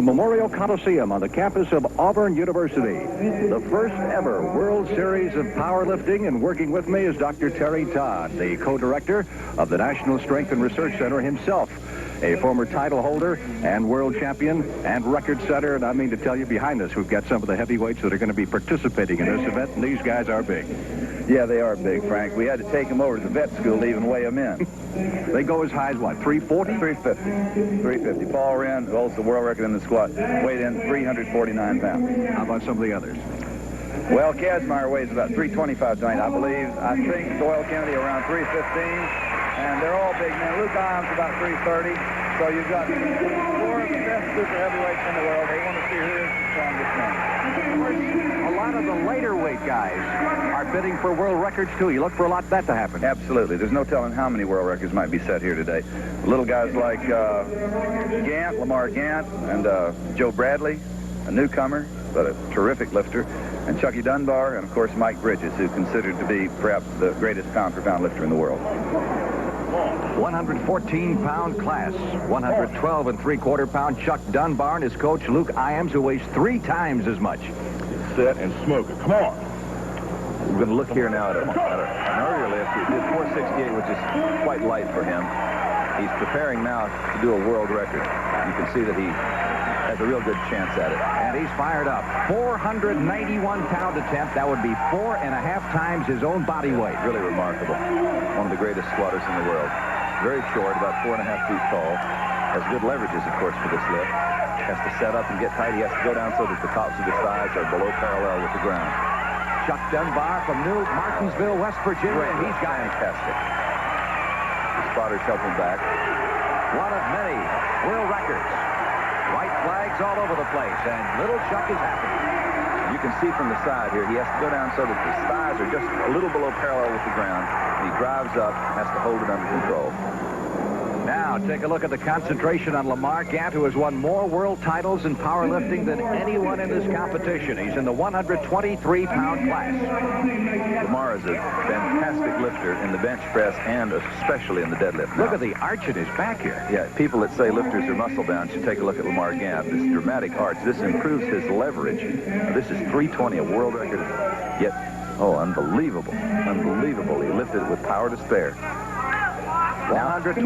Memorial Coliseum on the campus of Auburn University. The first ever World Series of Powerlifting, and working with me is Dr. Terry Todd, the co-director of the National Strength and Research Center himself, a former title holder and world champion and record setter. And I mean to tell you, behind us, we've got some of the heavyweights that are going to be participating in this event, and these guys are big. Yeah, they are big, Frank. We had to take them over to the vet school to even weigh them in. They go as high as what, 340? 350. 350. Paul Wren holds the world record in the squat, weighed in 349 pounds. How about some of the others? Well, Kazmaier weighs about 325 tonight, I believe. I think Doyle Kennedy around 315. And they're all big men. Luke Iams about 330. So you've got 4 of the best super heavyweights in the world. They want to see who is the strongest man. A lot of the lighter weight guys are bidding for world records, too. You look for a lot of that to happen. Absolutely. There's no telling how many world records might be set here today. Little guys like Gant, Lamar Gant, and Joe Bradley, a newcomer, but a terrific lifter, and Chucky Dunbar, and, of course, Mike Bridges, who's considered to be perhaps the greatest pound-for-pound lifter in the world. 114-pound class, 112 and 3/4 pound Chuck Dunbar, and his coach Luke Iams, who weighs 3 times as much. Set and smoke it. Come on. We're going to look here now at an earlier lift. He did 468, which is quite light for him. He's preparing now to do a world record. You can see that he has a real good chance at it. And he's fired up. 491-pound attempt. That would be 4.5 times his own body weight. Really remarkable. One of the greatest squatters in the world. Very short, about 4.5 feet tall. Has good leverages, of course, for this lift. Has to set up and get tight. He has to go down so that the tops of his thighs are below parallel with the ground. Chuck Dunbar from New Martinsville, West Virginia, and he's got fantastic. The spotters help him back. one of many world records. White flags all over the place, and little Chuck is happy. You can see from the side here, he has to go down so that his thighs are just a little below parallel with the ground. And he drives up, has to hold it under control. Now, take a look at the concentration on Lamar Gant, who has won more world titles in powerlifting than anyone in this competition. He's in the 123-pound class. Lamar is a fantastic lifter in the bench press and especially in the deadlift. Look at the arch in his back here. Yeah, people that say lifters are muscle-bound should take a look at Lamar Gant. This dramatic arch, this improves his leverage. This is 320, a world record, yet, oh, unbelievable. Unbelievable. He lifted it with power to spare. 122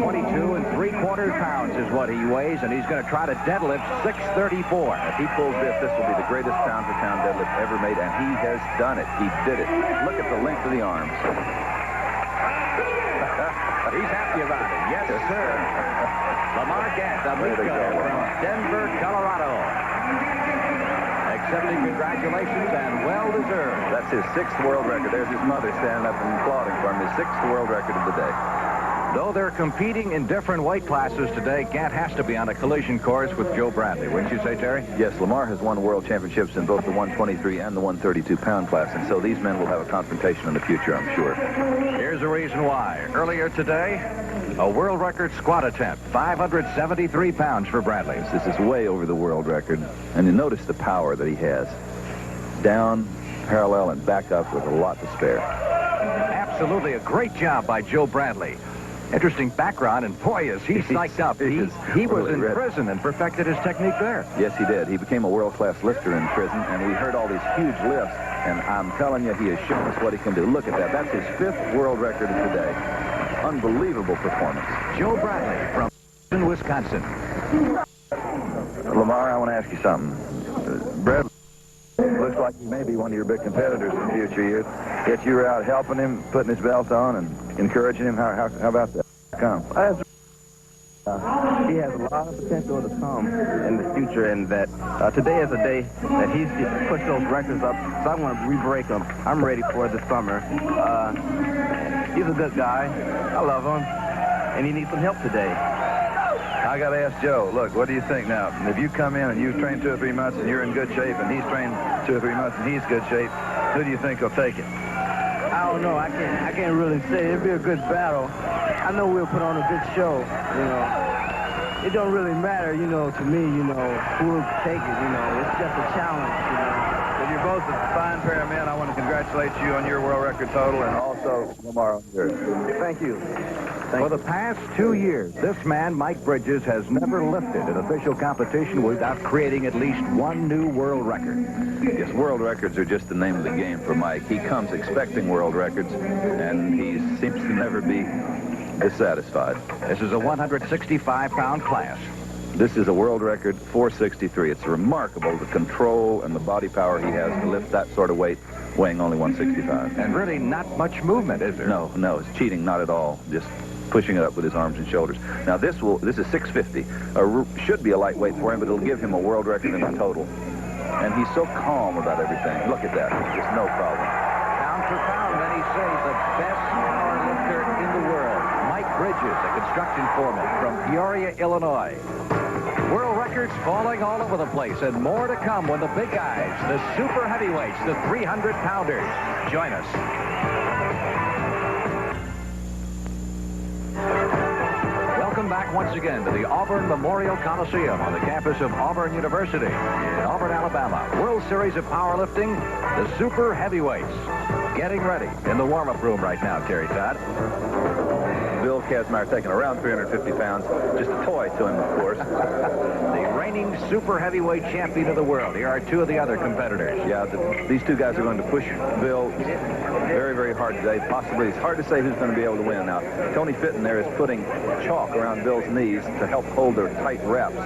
and 3/4 pounds is what he weighs, and he's going to try to deadlift 634. If he pulls this will be the greatest pound-for-pound deadlift ever made, and he has done it. He did it. Look at the length of the arms. He's happy about it. Yes, sir. Lamar Gant, Amico from Denver, Colorado. Accepting congratulations and well-deserved. That's his 6th world record. There's his mother standing up and applauding for him. His 6th world record of the day. Though they're competing in different weight classes today, Gant has to be on a collision course with Joe Bradley. Wouldn't you say, Terry? Yes, Lamar has won world championships in both the 123 and the 132-pound class, and so these men will have a confrontation in the future, I'm sure. Here's the reason why. Earlier today, a world record squat attempt, 573 pounds for Bradley. This is way over the world record, and you notice the power that he has. Down, parallel, and back up with a lot to spare. Absolutely a great job by Joe Bradley. Interesting background, and boy, is he psyched up. He was in prison and perfected his technique there. Yes, he did. He became a world-class lifter in prison, and we heard all these huge lifts, and I'm telling you, he has shown us what he can do. Look at that. That's his 5th world record of the day. Unbelievable performance. Joe Bradley from Wisconsin. Lamar, I want to ask you something. Bradley looks like he may be one of your big competitors in future years. Yet you were out helping him, putting his belt on, and encouraging him. How about that? Come. He has a lot of potential to come in the future, and that today is a day that he's pushed those records up, so I want to re-break them. I'm ready for it this summer. He's a good guy. I love him, and he needs some help today. I got to ask Joe, look, what do you think now? If you come in and you've trained 2 or 3 months and you're in good shape, and he's trained 2 or 3 months and he's good shape, who do you think will take it? I don't know. I can't really say. It'll be a good battle. I know we'll put on a good show, you know. It don't really matter, you know, to me, you know, who will take it, you know. It's just a challenge, you know. Well, you're both a fine pair of men. I want to congratulate you on your world record total and also Lamar on yours. Thank you. For the past 2 years, this man, Mike Bridges, has never lifted an official competition without creating at least one new world record. Yes, world records are just the name of the game for Mike. He comes expecting world records, and he seems to never be dissatisfied. This is a 165-pound class. This is a world record, 463. It's remarkable, the control and the body power he has to lift that sort of weight, weighing only 165. And really not much movement, is there? No, it's cheating, not at all. Just pushing it up with his arms and shoulders. Now, this is 650. Should be a lightweight for him, but it'll give him a world record in the total. And he's so calm about everything. Look at that. Just no problem. Pound for pound, many say the best power lifter in the world. Mike Bridges, a construction foreman from Peoria, Illinois. World records falling all over the place, and more to come when the big guys, the super heavyweights, the 300-pounders, join us. Welcome back once again to the Auburn Memorial Coliseum on the campus of Auburn University in Auburn, Alabama. World Series of Powerlifting, the super heavyweights. Getting ready in the warm-up room right now, Terry Todd. Bill Kazmaier taking around 350 pounds. Just a toy to him, of course. The reigning super heavyweight champion of the world. Here are two of the other competitors. Yeah, these two guys are going to push Bill very, very hard today. Possibly, it's hard to say who's going to be able to win. Now, Tony Fitton there is putting chalk around Bill's knees to help hold their tight wraps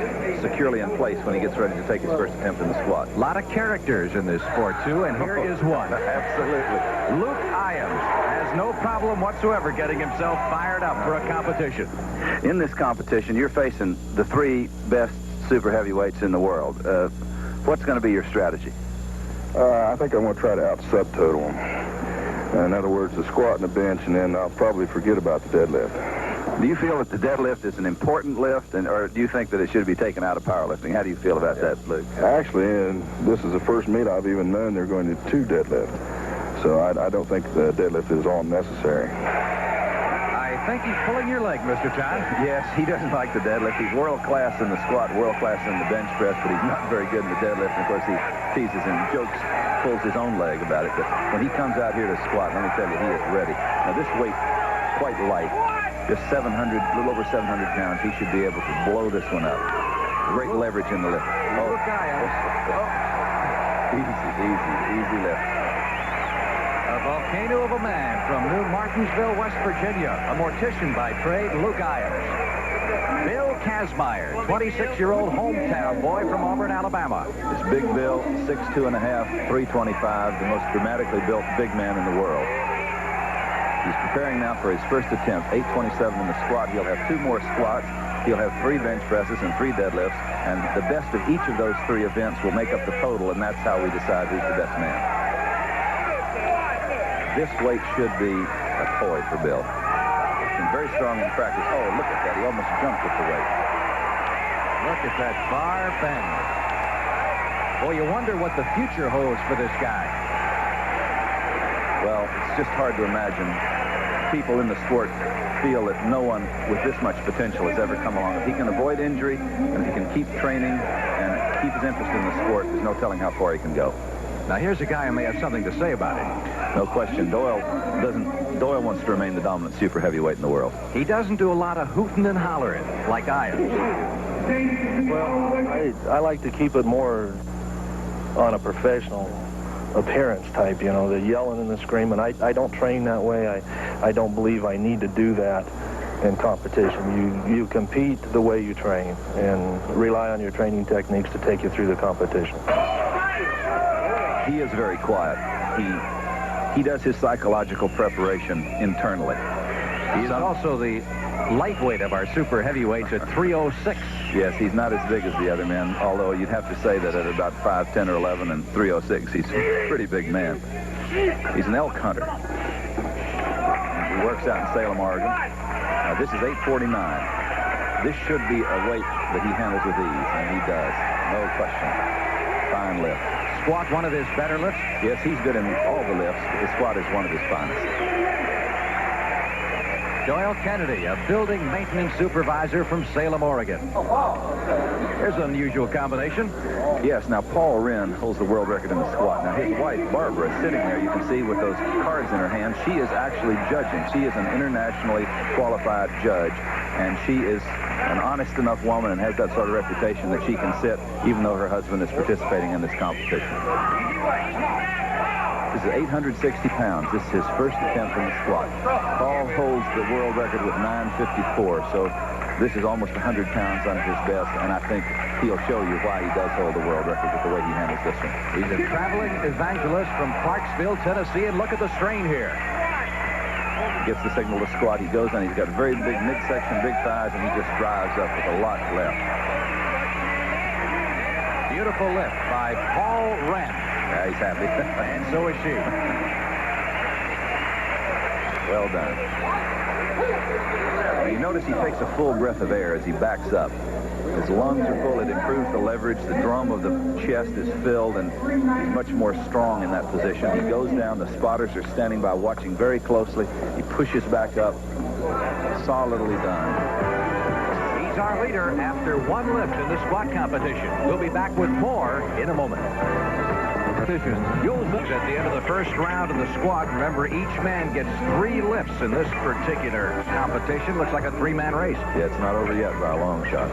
securely in place when he gets ready to take his first attempt in the squat. A lot of characters in this sport, too, and here is one. Absolutely. Luke Iams has no problem whatsoever getting himself fired up for a competition. In this competition, you're facing the three best super heavyweights in the world. What's going to be your strategy? I think I'm going to try to out-subtotal them. In other words, the squat and the bench, and then I'll probably forget about the deadlift. Do you feel that the deadlift is an important lift, or do you think that it should be taken out of powerlifting? How do you feel about that, Luke? Actually, this is the first meet I've even known they're going to two deadlift. So I don't think the deadlift is all necessary. I think he's pulling your leg, Mr. Todd. Yes, he doesn't like the deadlift. He's world-class in the squat, world-class in the bench press, but he's not very good in the deadlift. And of course, he teases and jokes, pulls his own leg about it. But when he comes out here to squat, let me tell you, he is ready. Now, this weight, quite light, just 700, a little over 700 pounds. He should be able to blow this one up. Great leverage in the lift. Oh, Easy lift. A volcano of a man from New Martinsville, West Virginia. A mortician by trade, Luke Iams. Bill Kazmaier, 26-year-old hometown boy from Auburn, Alabama. This big Bill, 6'2 and a half, 325, the most dramatically built big man in the world. He's preparing now for his first attempt, 827 in the squat. He'll have 2 more squats. He'll have 3 bench presses and 3 deadlifts. And the best of each of those 3 events will make up the total, and that's how we decide who's the best man. This weight should be a toy for Bill. He's been very strong in practice. Oh, look at that. He almost jumped with the weight. Look at that bar bend. Boy, you wonder what the future holds for this guy. Well, it's just hard to imagine people in the sport feel that no one with this much potential has ever come along. If he can avoid injury and if he can keep training and keep his interest in the sport, there's no telling how far he can go. Now, here's a guy who may have something to say about it. No question. Doyle wants to remain the dominant super heavyweight in the world. He doesn't do a lot of hooting and hollering like Iams. Well, I like to keep it more on a professional appearance type, you know, the yelling and the screaming. I don't train that way. I don't believe I need to do that in competition. You compete the way you train and rely on your training techniques to take you through the competition. He is very quiet. He does his psychological preparation internally. He's also the lightweight of our super heavyweights at 306. Yes, he's not as big as the other men, although you'd have to say that at about 5'10 or 11 and 306, he's a pretty big man. He's an elk hunter. He works out in Salem, Oregon. Now, this is 849. This should be a weight that he handles with ease, and he does. No question. Fine lift. Squat, one of his better lifts? Yes, he's good in all the lifts, but the squat is one of his finest. Doyle Kennedy, a building maintenance supervisor from Salem, Oregon. Here's an unusual combination. Yes, now Paul Wren holds the world record in the squat. Now his wife, Barbara, is sitting there. You can see with those cards in her hand, she is actually judging. She is an internationally qualified judge, and she is an honest enough woman and has that sort of reputation that she can sit even though her husband is participating in this competition. This is 860 pounds. This is his first attempt in the squat. Paul holds the world record with 954, so this is almost 100 pounds under his best, and I think he'll show you why he does hold the world record with the way he handles this one. He's a traveling evangelist from Clarksville, Tennessee, and look at the strain here. He gets the signal to squat. He goes, and he's got very big midsection, big thighs, and he just drives up with a lot left. Beautiful lift by Paul Wren. Yeah, he's happy. And so is she. Well done. Now you notice he takes a full breath of air as he backs up. His lungs are full. It improves the leverage. The drum of the chest is filled, and he's much more strong in that position. He goes down. The spotters are standing by watching very closely. He pushes back up. Solidly done. He's our leader after one lift in the squat competition. We'll be back with more in a moment. You'll look at the end of the first round of the squat. Remember, each man gets 3 lifts in this particular competition. Looks like a 3-man race. Yeah, it's not over yet by a long shot.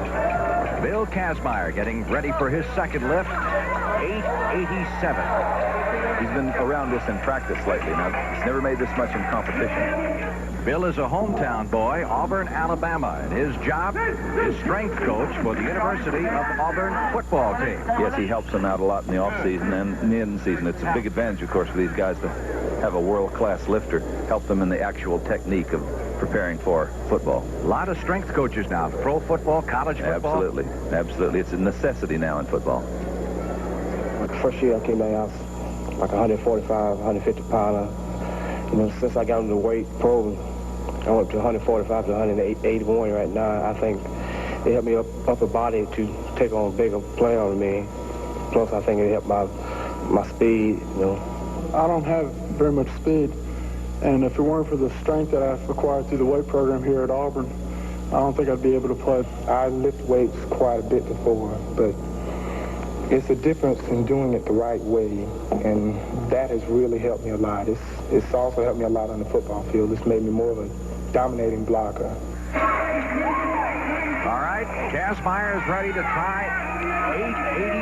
Bill Kazmaier getting ready for his second lift. 887. He's been around this in practice lately. Now, he's never made this much in competition. Bill is a hometown boy, Auburn, Alabama, and his job is strength coach for the University of Auburn football team. Yes, he helps them out a lot in the off-season and in the end-season. It's a big advantage, of course, for these guys to have a world-class lifter help them in the actual technique of preparing for football. A lot of strength coaches now, pro football, college football. Absolutely, absolutely. It's a necessity now in football. Like the first year I came back, I was like 145, 150 pounder. You know, since I got into the weight program, I went to 145 to 181 right now. I think it helped me upper body to take on a bigger play on me. Plus, I think it helped my speed, you know. I don't have very much speed, and if it weren't for the strength that I've acquired through the weight program here at Auburn, I don't think I'd be able to play. I lift weights quite a bit before, but it's a difference in doing it the right way, and that has really helped me a lot. It's also helped me a lot on the football field. It's made me more of a dominating blocker. All right, Kazmaier is ready to try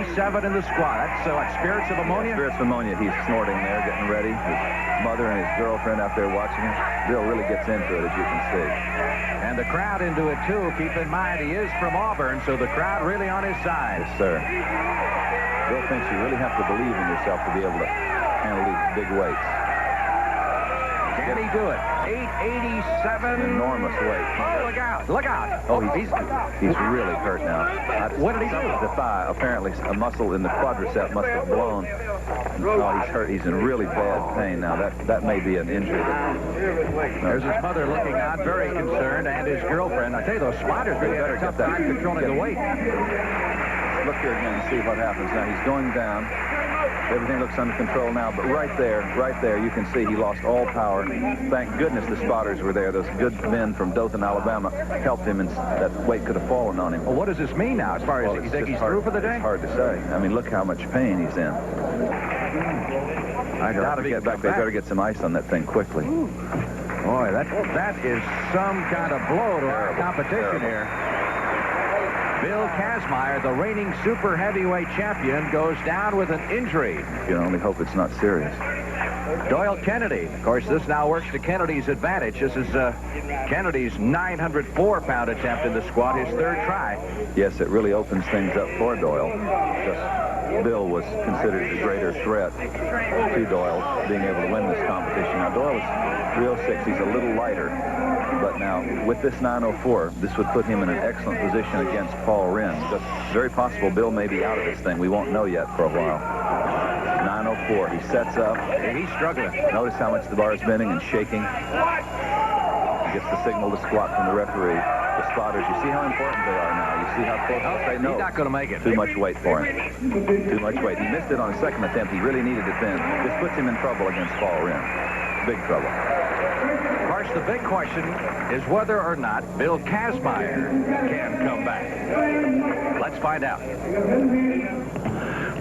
887 in the squat. That's like spirits of ammonia? Spirits of ammonia. He's snorting there, getting ready. His mother and his girlfriend out there watching him. Bill really gets into it, as you can see. And the crowd into it, too. Keep in mind, he is from Auburn, so the crowd really on his side. Yes, sir. Bill thinks you really have to believe in yourself to be able to handle these big weights. Can he do it? 887. Enormous weight. Oh, look out. Look out. Oh, he's really hurt now. What did he do? The thigh, apparently a muscle in the quadricep must have blown. Oh, he's hurt. He's in really bad pain now. That may be an injury. There's his mother looking on, very concerned, and his girlfriend. I tell you, those spotters really had a tough time controlling the weight. Look here again and see what happens. Now, he's going down. Everything looks under control now, but right there, you can see he lost all power. Thank goodness the spotters were there. Those good men from Dothan, Alabama, helped him, and that weight could have fallen on him. Well, what does this mean now, as far as you think he's through for the day? It's hard to say. I mean, look how much pain he's in. I gotta get back. They better get some ice on that thing quickly. Boy, that is some kind of blow to our competition here. Bill Kazmaier, the reigning super heavyweight champion, goes down with an injury. You can only hope it's not serious. Doyle Kennedy. Of course, this now works to Kennedy's advantage. This is Kennedy's 904-pound attempt in the squat, his third try. Yes, it really opens things up for Doyle. Just Bill was considered the greater threat to Doyle being able to win this competition. Now, Doyle is 306. He's a little lighter. But now, with this 904, this would put him in an excellent position against Paul Wren. It's very possible Bill may be out of this thing. We won't know yet for a while. 904. He sets up. He's struggling. Notice how much the bar is bending and shaking. He gets the signal to squat from the referee. The spotters, you see how important they are now. You see how close they know. He's not going to make it. Too much weight for him. Too much weight. He missed it on his second attempt. He really needed it then. This puts him in trouble against Paul Wren. Big trouble. Of course, the big question is whether or not Bill Kazmaier can come back. Let's find out.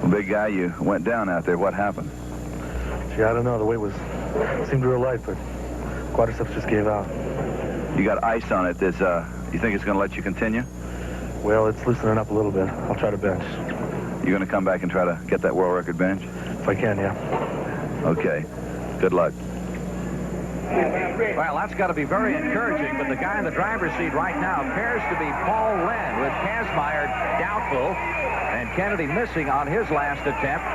Well, big guy, you went down out there. What happened? Gee, I don't know. The weight seemed real light, but quadriceps just gave out. You got ice on it. You think it's going to let you continue? Well, it's loosening up a little bit. I'll try to bench. You're going to come back and try to get that world record bench? If I can, yeah. Okay. Good luck. Well, that's got to be very encouraging, but the guy in the driver's seat right now appears to be Paul Wren, with Kazmaier doubtful and Kennedy missing on his last attempt.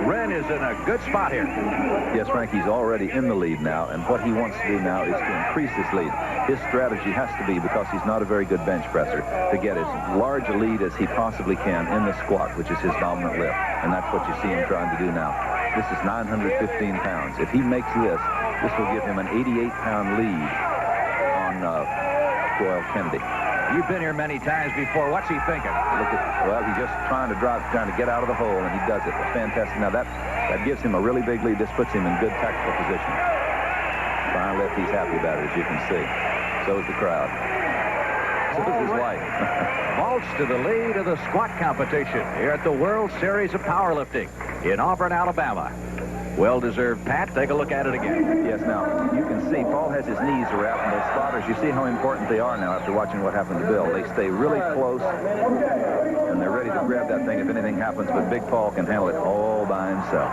Wren is in a good spot here. Yes, Frank, he's already in the lead now, and what he wants to do now is to increase his lead. His strategy has to be, because he's not a very good bench presser, to get as large a lead as he possibly can in the squat, which is his dominant lift, and that's what you see him trying to do now. This is 915 pounds. If he makes this will give him an 88-pound lead on Doyle Kennedy. You've been here many times before. What's he thinking? Well, he's just trying to get out of the hole, and he does it. Fantastic. Now, that gives him a really big lead. This puts him in good tactical position. Fine lift. He's happy about it, as you can see. So is the crowd. So is his wife. Vaults to the lead of the squat competition here at the World Series of Powerlifting in Auburn, Alabama. Well-deserved pat. Take a look at it again. Yes, now, you can see Paul has his knees wrapped, and those spotters, you see how important they are now after watching what happened to Bill. They stay really close, and they're ready to grab that thing if anything happens, but Big Paul can handle it all by himself.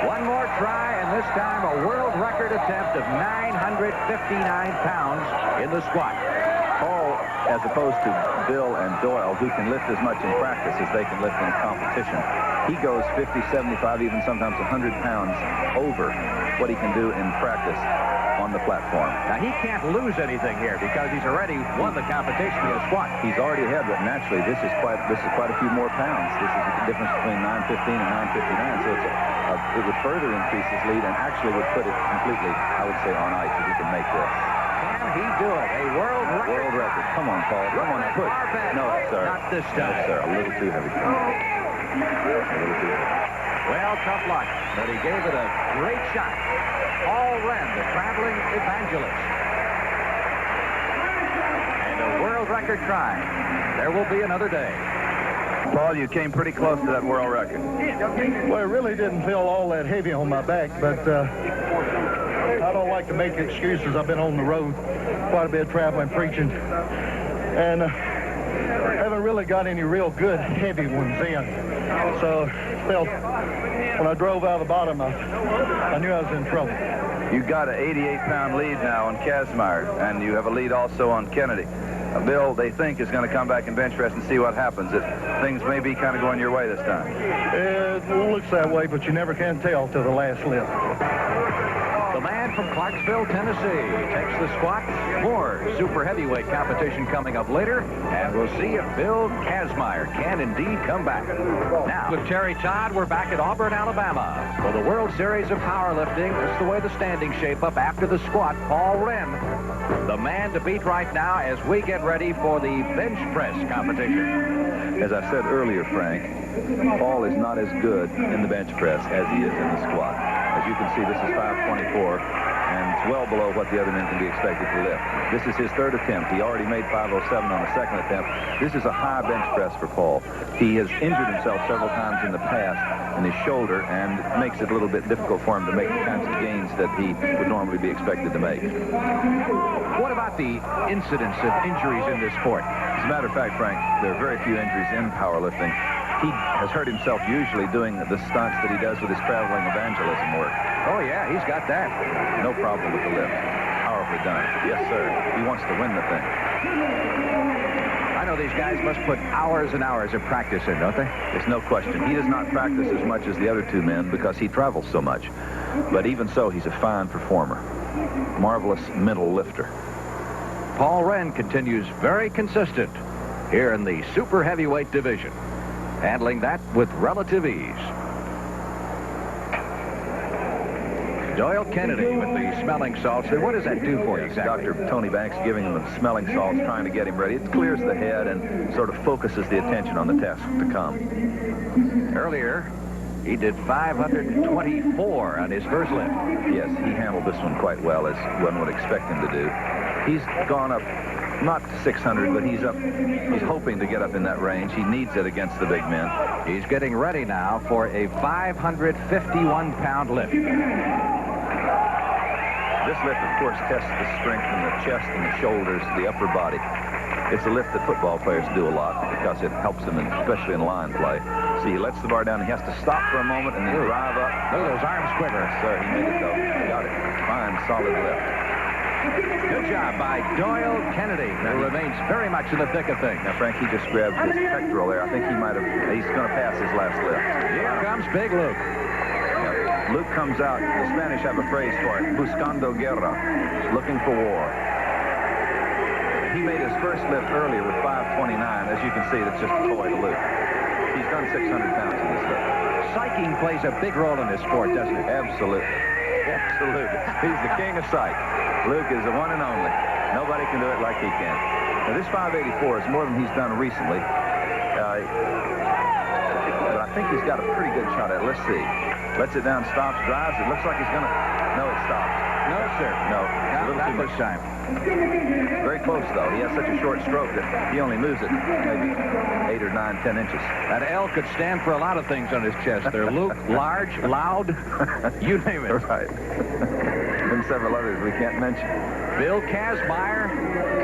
One more try, and this time a world record attempt of 959 pounds in the squat. Paul, as opposed to Bill and Doyle, who can lift as much in practice as they can lift in competition, he goes 50, 75, even sometimes 100 pounds over what he can do in practice on the platform. Now, he can't lose anything here because he's already won the competition in the squat. He's already ahead, but naturally, this is quite a few more pounds. This is the difference between 915 and 959, so it would further increase his lead and actually would put it completely, I would say, on ice if he can make this. Can he do it? A world record. World record. Come on, Paul. Come on, push. No, sir. Not this time. No, sir. A little too heavy. Well, tough luck, but he gave it a great shot. Paul Wren, the traveling evangelist. And a world record try. There will be another day. Paul, you came pretty close to that world record. Well, it really didn't feel all that heavy on my back, but I don't like to make excuses. I've been on the road quite a bit, traveling, preaching, and haven't really got any real good heavy ones in. So felt when I drove out of the bottom, I knew I was in trouble. You got an 88-pound lead now on Kazmaier, and you have a lead also on Kennedy. Bill, they think, is going to come back and bench press and see what happens. If things may be kind of going your way this time. It looks that way, but you never can tell till the last lift. The man from Clarksville, Tennessee, takes the squat. More super heavyweight competition coming up later, and we'll see if Bill Kazmaier can indeed come back. Now, with Terry Todd, we're back at Auburn, Alabama for the World Series of Powerlifting. This is the way the standings shape up after the squat. Paul Wren, the man to beat right now as we get ready for the bench press competition. As I said earlier, Frank, Paul is not as good in the bench press as he is in the squat. As you can see, this is 524, and it's well below what the other men can be expected to lift. This is his third attempt. He already made 507 on the second attempt. This is a high bench press for Paul. He has injured himself several times in the past in his shoulder, and it makes it a little bit difficult for him to make the kinds of gains that he would normally be expected to make. What about the incidence of injuries in this sport? As a matter of fact, Frank, there are very few injuries in powerlifting. He has hurt himself usually doing the stunts that he does with his traveling evangelism work. Oh, yeah, he's got that. No problem with the lift. Powerfully done. Yes, sir. He wants to win the thing. I know these guys must put hours and hours of practice in, don't they? There's no question. He does not practice as much as the other two men because he travels so much. But even so, he's a fine performer. Marvelous mental lifter. Paul Wren continues very consistent here in the super heavyweight division, handling that with relative ease. Doyle Kennedy with the smelling salts. And what does that do for you exactly? Dr. Tony Banks giving him the smelling salts, trying to get him ready. It clears the head and sort of focuses the attention on the task to come. Earlier, He did 524 on his first lift. Yes, he handled this one quite well, as one would expect him to do. He's gone up, not to 600, but he's hoping to get up in that range. He needs it against the big men. He's getting ready now for a 551-pound lift. This lift, of course, tests the strength in the chest and the shoulders, the upper body. It's a lift that football players do a lot because it helps them, especially in line play. See, he lets the bar down. He has to stop for a moment and then drive up. Look at those arms quiver. Yes, sir. He made it, though. Got it. Fine, solid lift. Good job by Doyle Kennedy, who remains very much in the thick of things. Now, Frank, he just grabbed his pectoral there. I think he might have, he's going to pass his last lift. Here comes Big Luke. Luke comes out. The Spanish have a phrase for it. Buscando guerra. Looking for war. He made his first lift earlier with 529. As you can see, that's just a toy to Luke. He's done 600 pounds in this lift. Psyching plays a big role in this sport, doesn't it? Absolutely. Absolutely. He's the king of psych. Luke is the one and only. Nobody can do it like he can. Now, this 584 is more than he's done recently. But I think he's got a pretty good shot at it. Let's see. Lets it down, stops, drives. It looks like he's going to... No, it stops. No, sir. No. Not this time. Very close, though. He has such a short stroke that he only moves it maybe 8 or 9, 10 inches. That L could stand for a lot of things on his chest there. Luke, large, loud, you name it. Right. And several others we can't mention. Bill Kazmaier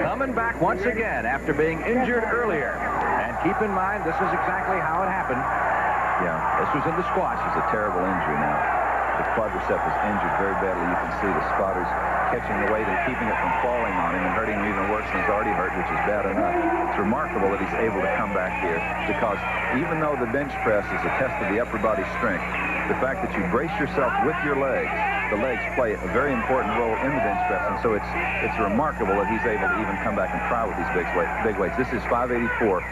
coming back once again after being injured earlier. And keep in mind, this is exactly how it happened. Yeah. This was in the squash. This is a terrible injury now. The quadricep is injured very badly. You can see the spotters catching the weight and keeping it from falling on him and hurting him even worse than he's already hurt, which is bad enough. It's remarkable that he's able to come back here because even though the bench press is a test of the upper body strength, the fact that you brace yourself with your legs, the legs play a very important role in the bench press, and so it's remarkable that he's able to even come back and try with these big weights. This is 584.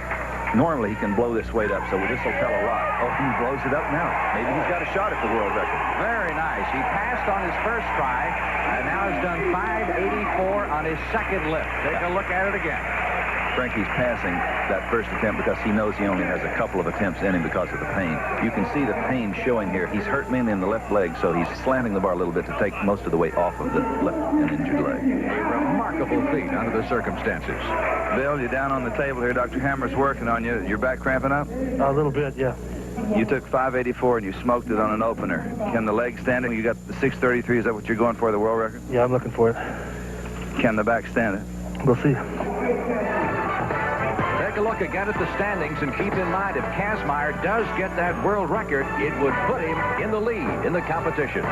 Normally, he can blow this weight up, so this will tell a lot. Oh, he blows it up now. Maybe he's got a shot at the world record. Very nice. He passed on his first try, and now has done 584 on his second lift. Take a look at it again. Frankie's passing that first attempt because he knows he only has a couple of attempts in him because of the pain. You can see the pain showing here. He's hurt mainly in the left leg, so he's slanting the bar a little bit to take most of the weight off of the left and injured leg. A remarkable feat under the circumstances. Bill, you're down on the table here. Dr. Hammer's working on you. Your back cramping up? A little bit, yeah. You took 584 and you smoked it on an opener. Can the leg stand it? You got the 633. Is that what you're going for, the world record? Yeah, I'm looking for it. Can the back stand it? We'll see. Take a look again at the standings and keep in mind if Kazmaier does get that world record, it would put him in the lead in the competition.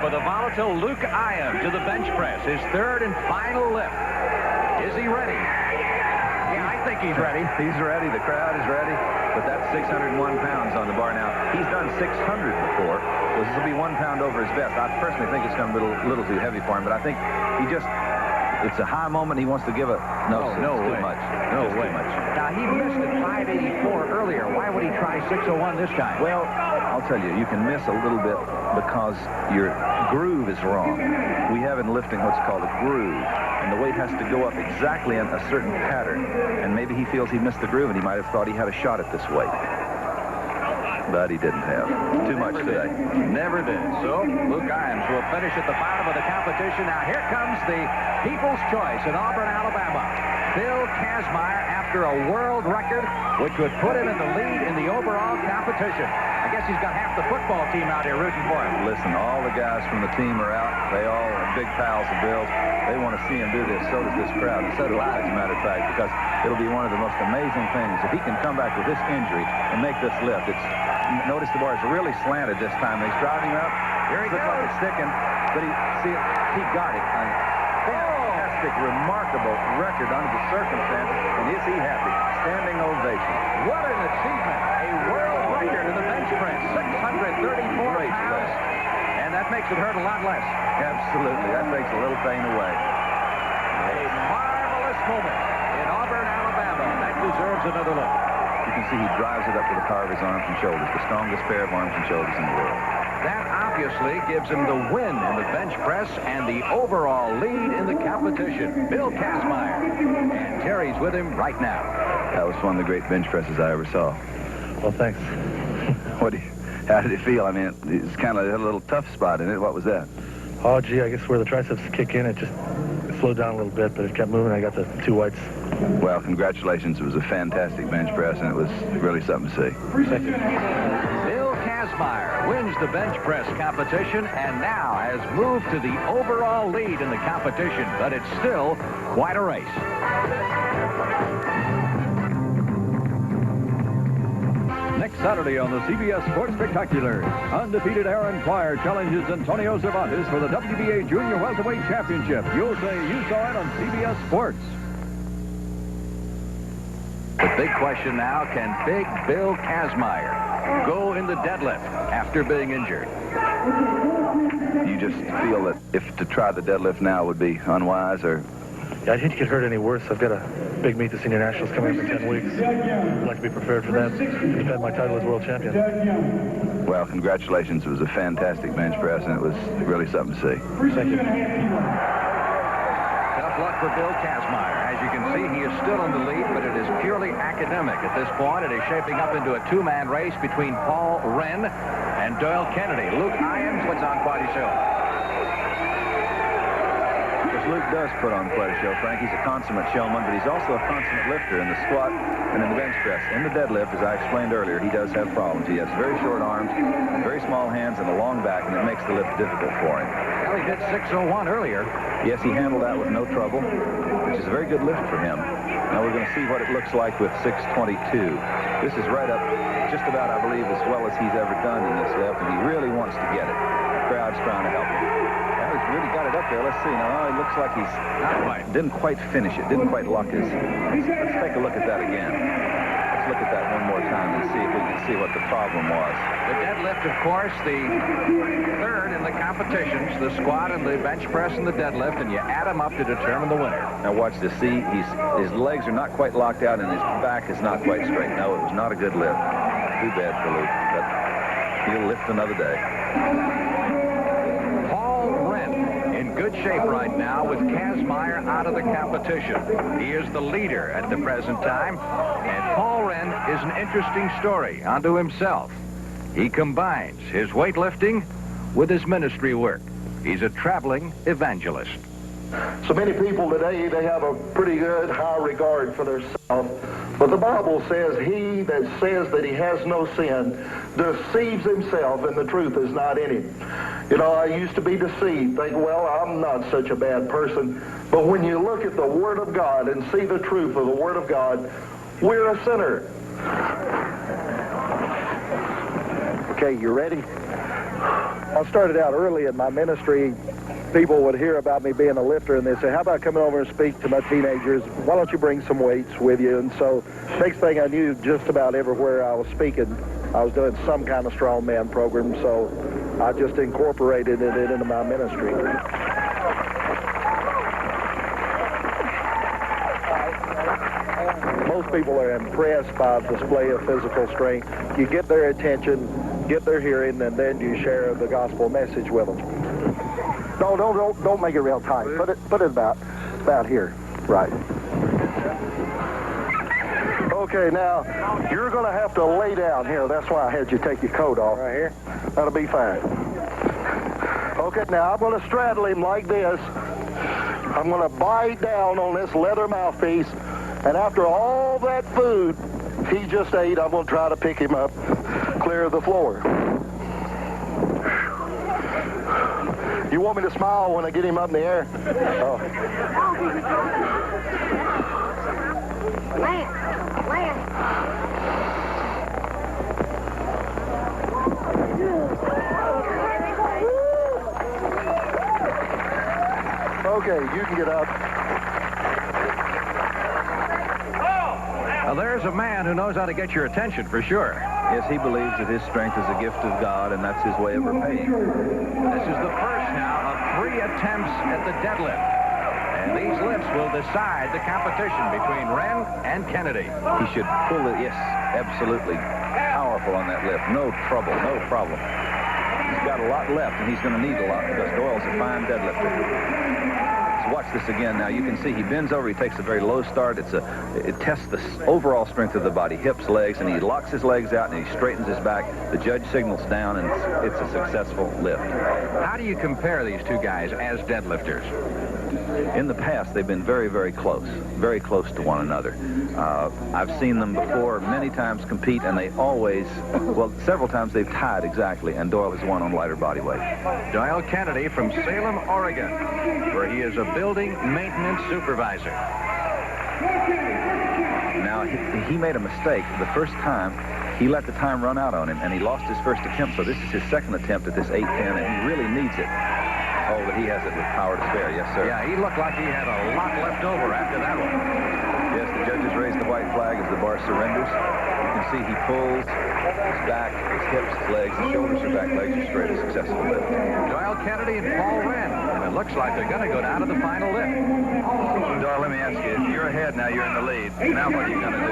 For the volatile Luke Iam to the bench press, his third and final lift. Is he ready? Yeah, I think he's ready. He's ready. The crowd is ready. But that's 601 pounds on the bar now. He's done 600 before, so this will be 1 pound over his best. I personally think it's going to be a little too heavy for him, but I think he just... It's a high moment. He wants to give a... No way. Too much. No way. Too much. Now, he missed at 584 earlier. Why would he try 601 this time? Well, I'll tell you, you can miss a little bit because your groove is wrong. We have in lifting what's called a groove, and the weight has to go up exactly in a certain pattern. And maybe he feels he missed the groove, and he might have thought he had a shot at this weight. But he didn't have. Too much today. Never did. So, Luke Iams will finish at the bottom of the competition. Now, here comes the People's Choice in Auburn, Alabama. Bill Kazmaier after a world record, which would put him in the lead in the overall competition. I guess he's got half the football team out here rooting for him. Listen, all the guys from the team are out. They all are big pals of Bill's. They want to see him do this. So does this crowd. And so do I, as a matter of fact, because it'll be one of the most amazing things. If he can come back with this injury and make this lift, notice the bar is really slanted this time. He's driving up. Here he goes. Looks like it's sticking, but he got it. Fantastic, remarkable record under the circumstances. And is he happy? Standing ovation. What an achievement. A world record in the bench press. 634 pounds. And that makes it hurt a lot less. Absolutely. That takes a little pain away. A marvelous moment in Auburn, Alabama. That deserves another look. You can see he drives it up with the power of his arms and shoulders, the strongest pair of arms and shoulders in the world. That obviously gives him the win in the bench press and the overall lead in the competition. Bill Kazmaier. And Terry's with him right now. That was one of the great bench presses I ever saw. Well, thanks. How did it feel? I mean, it's kind of a little tough spot in it. What was that? Oh, gee, I guess where the triceps kick in, it just slowed down a little bit, but it kept moving. I got the 2 whites. Well, congratulations. It was a fantastic bench press, and it was really something to see. Thank you. Bill Kazmaier wins the bench press competition and now has moved to the overall lead in the competition, but it's still quite a race. Next Saturday on the CBS Sports Spectacular, undefeated Aaron Pryor challenges Antonio Cervantes for the WBA Junior Welterweight Championship. You'll say you saw it on CBS Sports. The big question now, can Big Bill Kazmaier go in the deadlift after being injured? You just feel that if to try the deadlift now would be unwise, or? Yeah, I'd hate to get hurt any worse. I've got a big meet, the Senior Nationals, coming up in 10 weeks. I'd like to be prepared for that. Defend my title as world champion. Well, congratulations. It was a fantastic bench press, and it was really something to see. Thank you. Tough luck for Bill Kazmaier. As you can see, he is still in the lead, but it is purely academic at this point. It is shaping up into a 2-man race between Paul Wren and Doyle Kennedy. Luke Iams puts on quite a show. Luke does put on quite a show, Frank. He's a consummate showman, but he's also a consummate lifter in the squat and in the bench press. In the deadlift, as I explained earlier, he does have problems. He has very short arms, very small hands, and a long back, and it makes the lift difficult for him. Well, he did 601 earlier. Yes, he handled that with no trouble, which is a very good lift for him. Now we're going to see what it looks like with 622. This is right up just about, I believe, as well as he's ever done in this lift, and he really wants to get it. The crowd's trying to help him. He's really got it up there. Let's see. Now, it looks like he's didn't quite finish it. Didn't quite lock his. Let's take a look at that again. Let's look at that one more time and see if we can see what the problem was. The deadlift, of course, the third in the competitions, the squat and the bench press and the deadlift, and you add them up to determine the winner. Now watch this. See, his legs are not quite locked out and his back is not quite straight. No, it was not a good lift. Too bad for Luke, but he'll lift another day. Good shape right now with Kazmaier out of the competition. He is the leader at the present time, and Paul Wren is an interesting story unto himself. He combines his weightlifting with his ministry work. He's a traveling evangelist. So many people today, they have a pretty good high regard for themselves. But the Bible says, he that says that he has no sin deceives himself, and the truth is not in him. You know, I used to be deceived, think, well, I'm not such a bad person. But when you look at the Word of God and see the truth of the Word of God, we're a sinner. Okay, you ready? I started out early in my ministry. People would hear about me being a lifter, and they'd say, how about coming over and speak to my teenagers? Why don't you bring some weights with you? And so next thing I knew, just about everywhere I was speaking, I was doing some kind of strongman program, so I just incorporated it into my ministry. Most people are impressed by the display of physical strength. You get their attention, get their hearing, and then you share the gospel message with them. No, don't make it real tight. Put it about here. Right. Okay, now you're going to have to lay down here. That's why I had you take your coat off. Right here. That'll be fine. Okay, now I'm going to straddle him like this. I'm going to bite down on this leather mouthpiece, and after all that food he just ate, I'm going to try to pick him up, clear of the floor. You want me to smile when I get him up in the air? Oh. Okay, you can get up. Now, there's a man who knows how to get your attention for sure. Yes, he believes that his strength is a gift of God, and that's his way of repaying. This is the first now of 3 attempts at the deadlift. And these lifts will decide the competition between Wren and Kennedy. He should pull it, yes, absolutely. Powerful on that lift. No trouble, no problem. He's He's got a lot left, and he's going to need a lot because Doyle's a fine deadlifter. So watch this again. Now you can see he bends over. He takes a very low start. It tests the overall strength of the body, hips, legs, and he locks his legs out and he straightens his back. The judge signals down, and it's a successful lift. How do you compare these two guys as deadlifters? In the past, they've been very, very close to one another. I've seen them before many times compete, and they always, well, several times they've tied exactly, and Doyle has won on lighter body weight. Doyle Kennedy from Salem, Oregon, where he is a building maintenance supervisor. Now, he made a mistake the first time. He let the time run out on him, and he lost his first attempt, so this is his second attempt at this 8:10, and he really needs it. Oh, but he has it with power to spare. Yes, sir. Yeah, he looked like he had a lot left over after that one. Yes, the judges raise the white flag as the bar surrenders. You can see he pulls his back, his hips, his legs, his shoulders are back, legs are straight, a successful lift. Doyle Kennedy and Paul Wren, and it looks like they're going to go down to the final lift. Doyle, let me ask you, if you're ahead now, you're in the lead. Now what are you going to do?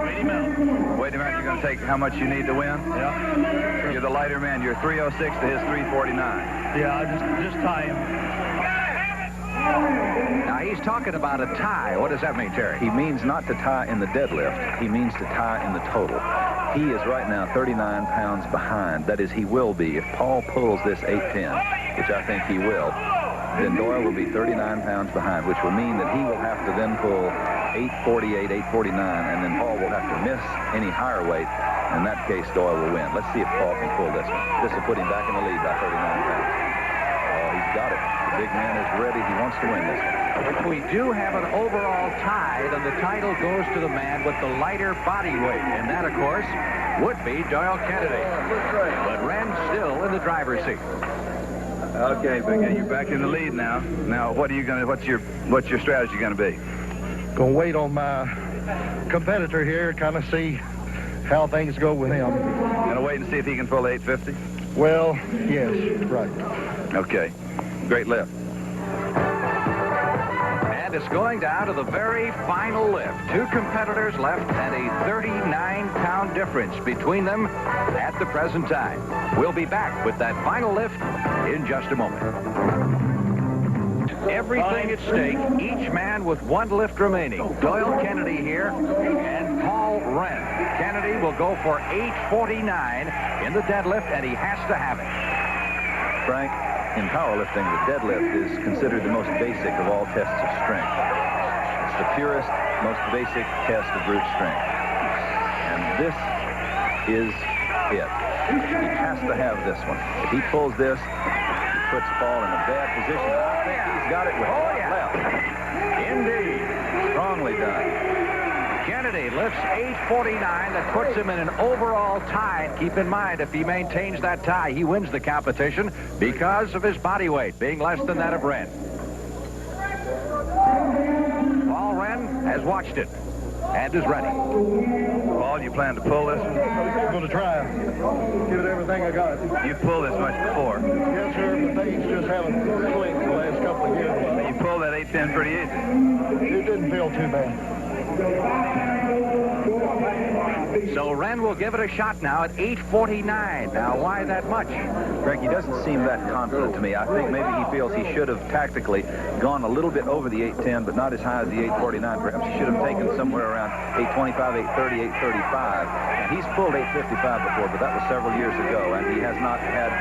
Wait him out. Wait a minute, you're going to take how much you need to win? Yeah. You're the lighter man. You're 306 to his 349. Yeah, just tie him. Now, he's talking about a tie. What does that mean, Terry? He means not to tie in the deadlift. He means to tie in the total. He is right now 39 pounds behind. That is, he will be. If Paul pulls this 8:10, which I think he will, then Doyle will be 39 pounds behind, which will mean that he will have to then pull 8:48, 8:49, and then Paul will have to miss any higher weight. In that case, Doyle will win. Let's see if Paul can pull this one. This will put him back in the lead by 39 pounds. Oh, he's got it. The big man is ready. He wants to win this one. If we do have an overall tie, then the title goes to the man with the lighter body weight. And that, of course, would be Doyle Kennedy. But Wren's still in the driver's seat. Okay, Big A, you're back in the lead now. Now, what's your strategy going to be? Gonna wait on my competitor here, kind of see how things go with him. Going to wait and see if he can pull 850? Well, yes, right. Okay, great lift. And it's going down to the very final lift. Two competitors left and a 39-pound difference between them at the present time. We'll be back with that final lift in just a moment. Everything at stake, each man with one lift remaining. Doyle Kennedy here and Paul Wren. Kennedy will go for 849 in the deadlift, and he has to have it. Frank, in powerlifting, the deadlift is considered the most basic of all tests of strength. It's the purest, most basic test of brute strength. And this is it. He has to have this one. If he pulls this, he puts Paul in a bad position. I think he's got it with left. Indeed. Strongly done. Kennedy lifts 849. That puts him in an overall tie. And keep in mind, if he maintains that tie, he wins the competition because of his body weight being less than that of Wren. Paul Wren has watched it and is ready. Paul, you plan to pull this one? I'm gonna try. Give it everything I got. You've pulled this much before. Yes, sir, but things just haven't clicked the last couple of years. You pulled that 810 pretty easy. It didn't feel too bad. So Wren will give it a shot now at 849. Now, why that much? Frank, he doesn't seem that confident to me. I think maybe he feels he should have tactically gone a little bit over the 810, but not as high as the 849. Perhaps he should have taken somewhere around 825, 830, 835. And he's pulled 855 before, but that was several years ago, and he has not had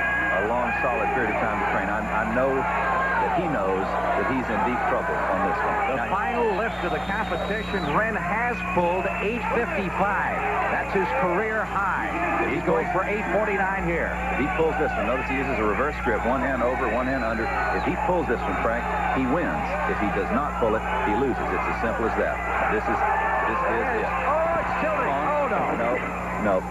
a long, solid period of time to train. I know that he knows that he's in deep trouble on this one. The final lift of the competition, Wren has pulled 855. That's his career high. He's going for 849 here. If he pulls this one, notice he uses a reverse grip, one hand over, one hand under. If he pulls this one, Frank, he wins. If he does not pull it, he loses. It's as simple as that. This is it. Oh, it's tilting. Oh, no. No.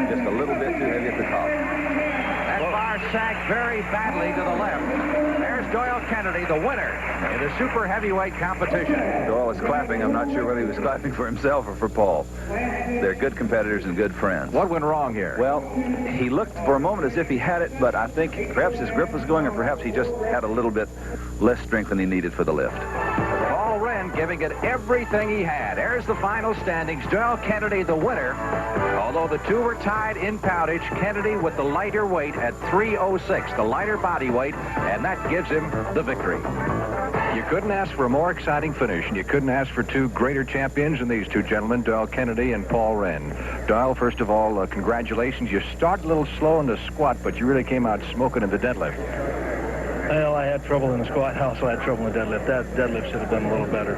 Just a little bit too heavy at the top. That bar sagged very badly to the left. There's Doyle Kennedy, the winner in the super heavyweight competition. Doyle is clapping. I'm not sure whether he was clapping for himself or for Paul. They're good competitors and good friends. What went wrong here? Well, he looked for a moment as if he had it, but I think perhaps his grip was going, or perhaps he just had a little bit less strength than he needed for the lift. Paul Wren him, giving it everything he had. There's the final standings. Doyle Kennedy, the winner. Although the two were tied in poundage, Kennedy with the lighter weight at 306, the lighter body weight, and that gives him the victory. You couldn't ask for a more exciting finish, and you couldn't ask for two greater champions than these two gentlemen, Doyle Kennedy and Paul Wren. Doyle, first of all, congratulations. You started a little slow in the squat, but you really came out smoking in the deadlift. Well, I had trouble in the squat. I also had trouble in the deadlift. That deadlift should have done a little better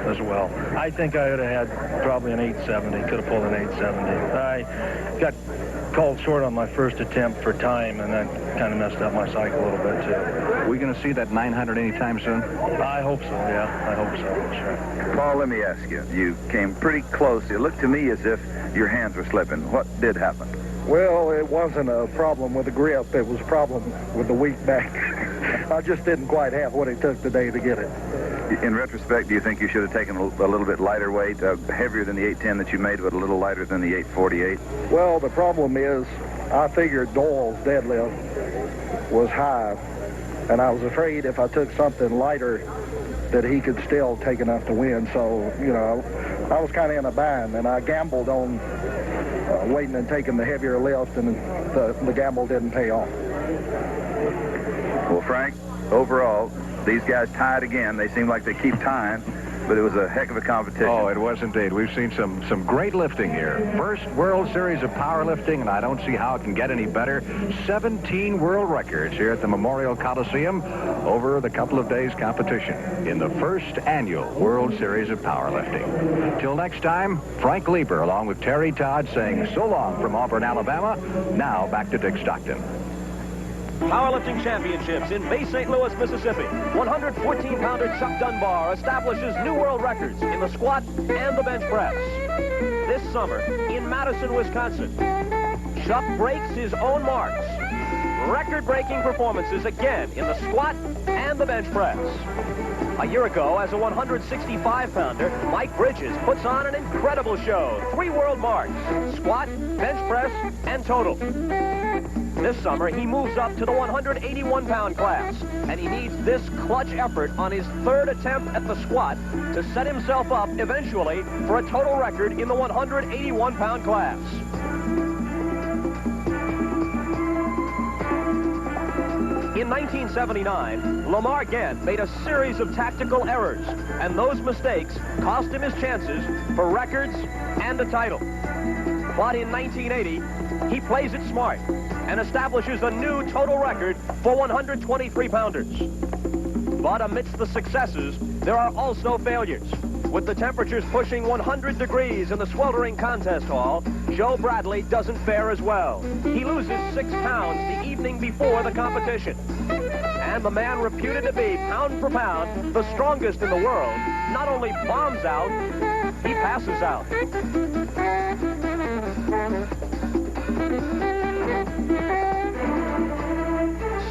as well. I think I would have had probably an 870. Could have pulled an 870. I got called short on my first attempt for time, and that kind of messed up my cycle a little bit, too. Are we going to see that 900 anytime soon? I hope so, yeah. I hope so, sure. Paul, let me ask you. You came pretty close. It looked to me as if your hands were slipping. What did happen? Well, it wasn't a problem with the grip. It was a problem with the weak back. I just didn't quite have what it took today to get it. In retrospect, do you think you should have taken a little bit lighter weight, heavier than the 810 that you made, but a little lighter than the 848? Well, the problem is I figured Doyle's deadlift was high, and I was afraid if I took something lighter that he could still take enough to win. So, you know, I was kind of in a bind, and I gambled on waiting and taking the heavier lift, and the gamble didn't pay off. Well, Frank, overall, these guys tied again. They seem like they keep tying, but it was a heck of a competition. Oh, it was indeed. We've seen some great lifting here. First World Series of powerlifting, and I don't see how it can get any better. 17 world records here at the Memorial Coliseum over the couple of days competition in the first annual World Series of powerlifting. Till next time, Frank Lieber along with Terry Todd saying so long from Auburn, Alabama. Now back to Dick Stockton. Powerlifting Championships in Bay St. Louis, Mississippi. 114-pounder Chuck Dunbar establishes new world records in the squat and the bench press. This summer in Madison, Wisconsin, Chuck breaks his own marks. Record-breaking performances again in the squat and the bench press. A year ago, as a 165-pounder, Mike Bridges puts on an incredible show. 3 world marks: squat, bench press, and total. This summer, he moves up to the 181-pound class, and he needs this clutch effort on his 3rd attempt at the squat to set himself up eventually for a total record in the 181-pound class. In 1979, Lamar Gant made a series of tactical errors, and those mistakes cost him his chances for records and a title. But in 1980, he plays it smart and establishes a new total record for 123-pounders. But amidst the successes, there are also failures. With the temperatures pushing 100 degrees in the sweltering contest hall, Joe Bradley doesn't fare as well. He loses 6 pounds the evening before the competition. And the man reputed to be, pound for pound, the strongest in the world, not only bombs out, he passes out.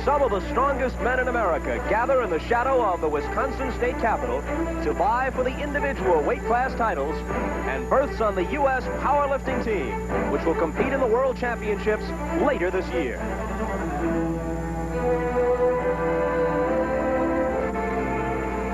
Some of the strongest men in America gather in the shadow of the Wisconsin State Capitol to vie for the individual weight class titles and berths on the U.S. powerlifting team, which will compete in the World Championships later this year.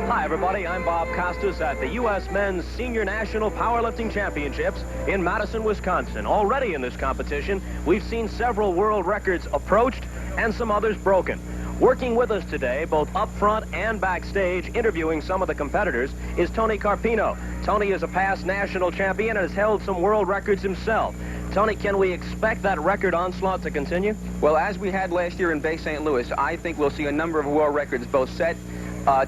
Hi, everybody. I'm Bob Costas at the U.S. Men's Senior National Powerlifting Championships in Madison, Wisconsin. Already in this competition, we've seen several world records approached and some others broken. Working with us today, both up front and backstage, interviewing some of the competitors, is Tony Carpino. Tony is a past national champion and has held some world records himself. Tony, can we expect that record onslaught to continue? Well, as we had last year in Bay St. Louis, I think we'll see a number of world records both set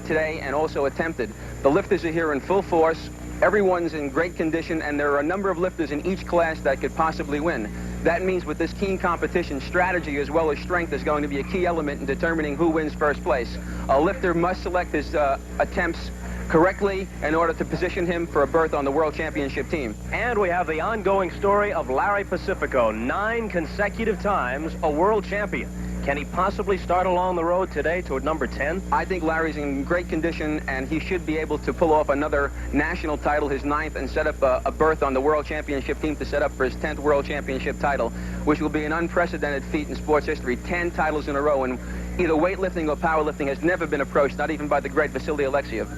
today and also attempted. The lifters are here in full force. Everyone's in great condition, and there are a number of lifters in each class that could possibly win. That means with this keen competition, strategy as well as strength is going to be a key element in determining who wins first place. A lifter must select his attempts correctly in order to position him for a berth on the World Championship team. And we have the ongoing story of Larry Pacifico, 9 consecutive times a world champion. Can he possibly start along the road today toward number 10? I think Larry's in great condition, and he should be able to pull off another national title, his 9th, and set up a berth on the World Championship team to set up for his 10th World Championship title, which will be an unprecedented feat in sports history. 10 titles in a row, and either weightlifting or powerlifting has never been approached, not even by the great Vasily Alexiev.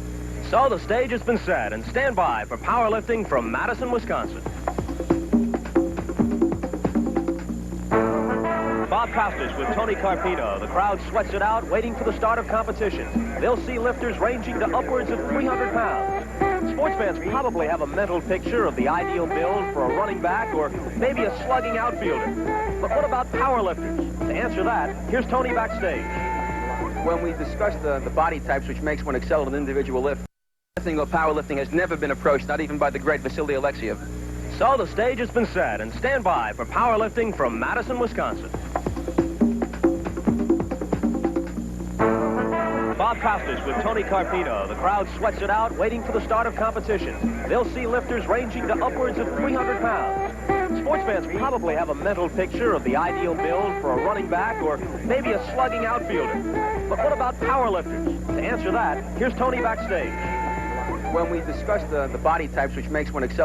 So the stage has been set, and stand by for powerlifting from Madison, Wisconsin. Bob Costas with Tony Carpino. The crowd sweats it out, waiting for the start of competition. They'll see lifters ranging to upwards of 300 pounds. Sports fans probably have a mental picture of the ideal build for a running back or maybe a slugging outfielder. But what about powerlifters? To answer that, here's Tony backstage. When we discuss the body types which makes one excel at an individual lift, powerlifting has never been approached, not even by the great Vasily Alexiev. So the stage has been set, and stand by for powerlifting from Madison, Wisconsin. Bob Costas with Tony Carpino. The crowd sweats it out, waiting for the start of competition. They'll see lifters ranging to upwards of 300 pounds. Sports fans probably have a mental picture of the ideal build for a running back or maybe a slugging outfielder. But what about powerlifters? To answer that, here's Tony backstage. When we discuss the body types which makes one excel